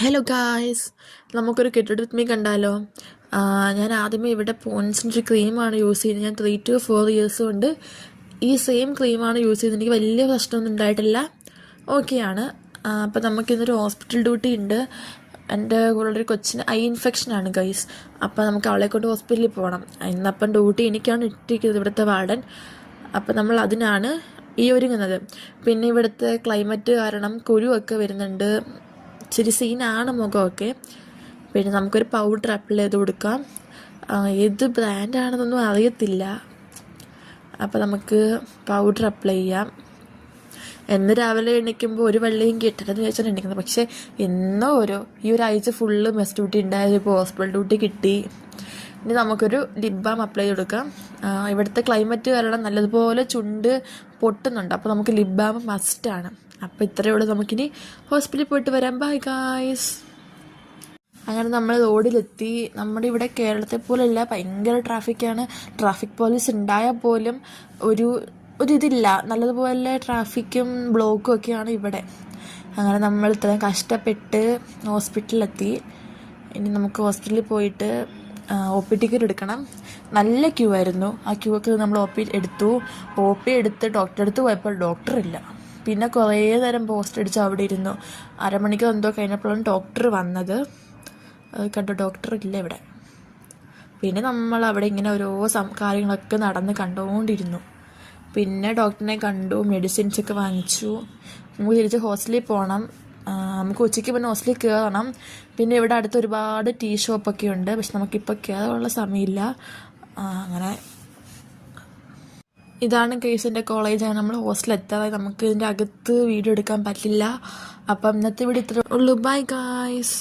Hello guys, നമുക്കൊരു get with me കണ്ടാലോ? ഞാൻ ആദ്യമേ ഇവിടെ പോൺസിൻ്റെ ഒരു ക്രീമാണ് യൂസ് ചെയ്യുന്നത്. ഞാൻ 3 to 4 ഇയേഴ്സ് കൊണ്ട് ഈ സെയിം ക്രീമാണ് യൂസ് ചെയ്യുന്നത്. എനിക്ക് വലിയ പ്രശ്നമൊന്നും ഉണ്ടായിട്ടില്ല, ഓക്കെയാണ്. അപ്പോൾ നമുക്കിന്നൊരു ഹോസ്പിറ്റൽ ഡ്യൂട്ടി ഉണ്ട്. എൻ്റെ കൂടെ കൊച്ചിന് ഐ ഇൻഫെക്ഷനാണ് ഗൈസ്. അപ്പോൾ നമുക്ക് അവളെ കൊണ്ട് ഹോസ്പിറ്റലിൽ പോകണം. ഇന്നപ്പം ഡ്യൂട്ടി എനിക്കാണ് ഇട്ടിരിക്കുന്നത്, ഇവിടുത്തെ വാർഡൻ. അപ്പോൾ നമ്മൾ അതിനാണ് ഈ ഒരുങ്ങുന്നത്. പിന്നെ ഇവിടുത്തെ ക്ലൈമറ്റ് കാരണം കുരുവൊക്കെ വരുന്നുണ്ട്, ഇച്ചിരി സീനാണ് മുഖമൊക്കെ. പിന്നെ നമുക്കൊരു പൗഡർ അപ്ലൈ ചെയ്ത് കൊടുക്കാം. ഏത് ബ്രാൻഡാണെന്നൊന്നും അറിയത്തില്ല. അപ്പോൾ നമുക്ക് പൗഡർ അപ്ലൈ ചെയ്യാം. എന്ന് രാവിലെ എണീക്കുമ്പോൾ ഒരു വെള്ളയും കിട്ടണമെന്ന് ചോദിച്ചാൽ എണീക്കുന്നത്. പക്ഷേ എന്നോ ഈ ഒരാഴ്ച ഫുള്ള് മെസ് ഡ്യൂട്ടി ഉണ്ടായത്, ഇപ്പോൾ ഹോസ്പിറ്റൽ ഡ്യൂട്ടി കിട്ടി. ഇനി നമുക്കൊരു ലിപ് ബാം അപ്ലൈ ചെയ്ത് കൊടുക്കാം. ഇവിടുത്തെ ക്ലൈമറ്റ് കാരണം നല്ലതുപോലെ ചുണ്ട് പൊട്ടുന്നുണ്ട്, അപ്പോൾ നമുക്ക് ലിപ് ബാം മസ്റ്റാണ്. അപ്പോൾ ഇത്രയേ ഉള്ളൂ. നമുക്കിനി ഹോസ്പിറ്റലിൽ പോയിട്ട് വരാം. Bye guys. അങ്ങനെ നമ്മൾ റോഡിലെത്തി. നമ്മുടെ ഇവിടെ കേരളത്തെ പോലെയല്ല, ഭയങ്കര ട്രാഫിക്കാണ്. ട്രാഫിക് പോലീസ് ഉണ്ടായാൽ പോലും ഒരിതില്ല, നല്ലതുപോലെ ട്രാഫിക്കും ബ്ലോക്കും ഒക്കെയാണ് ഇവിടെ. അങ്ങനെ നമ്മൾ ഇത്രയും കഷ്ടപ്പെട്ട് ഹോസ്പിറ്റലിലെത്തി. ഇനി നമുക്ക് ഹോസ്പിറ്റലിൽ പോയിട്ട് OP ടിക്കറ്റ് എടുക്കണം. നല്ല ക്യൂ ആയിരുന്നു. ആ ക്യൂ ഒക്കെ നമ്മൾ OP എടുത്തു. OP എടുത്ത് ഡോക്ടറെ അടുത്ത് പോയപ്പോൾ ഡോക്ടറില്ല. പിന്നെ കുറേ നേരം പോസ്റ്റ് അടിച്ച് അവിടെ ഇരുന്നു. അരമണിക്കൂർ എന്തോ കഴിഞ്ഞപ്പോഴാണ് ഡോക്ടർ വന്നത്. കണ്ടോ, ഡോക്ടർ ഇല്ല ഇവിടെ. പിന്നെ നമ്മൾ അവിടെ ഇങ്ങനെ ഓരോ കാര്യങ്ങളൊക്കെ നടന്ന് കണ്ടുകൊണ്ടിരുന്നു. പിന്നെ ഡോക്ടറിനെ കണ്ടു, മെഡിസിൻസൊക്കെ വാങ്ങിച്ചു. നമുക്ക് തിരിച്ച് ഹോസ്റ്റലിൽ പോകണം. നമുക്ക് ഉച്ചയ്ക്ക് പിന്നെ ഹോസ്റ്റലിൽ കയറണം. പിന്നെ ഇവിടെ അടുത്ത് ഒരുപാട് ടീ ഷോപ്പൊക്കെ ഉണ്ട്, പക്ഷെ നമുക്കിപ്പോൾ കയറാനുള്ള സമയമില്ല. അങ്ങനെ ഇതാണ് കേസിൻ്റെ കോളേജാണ്. നമ്മൾ ഹോസ്റ്റലിൽ എത്താതെ നമുക്ക് ഇതിൻ്റെ അകത്ത് വീഡിയോ എടുക്കാൻ പറ്റില്ല. അപ്പം ഇന്നത്തെ വീഡിയോ ഇത്രേ ഉള്ളൂ. Bye guys.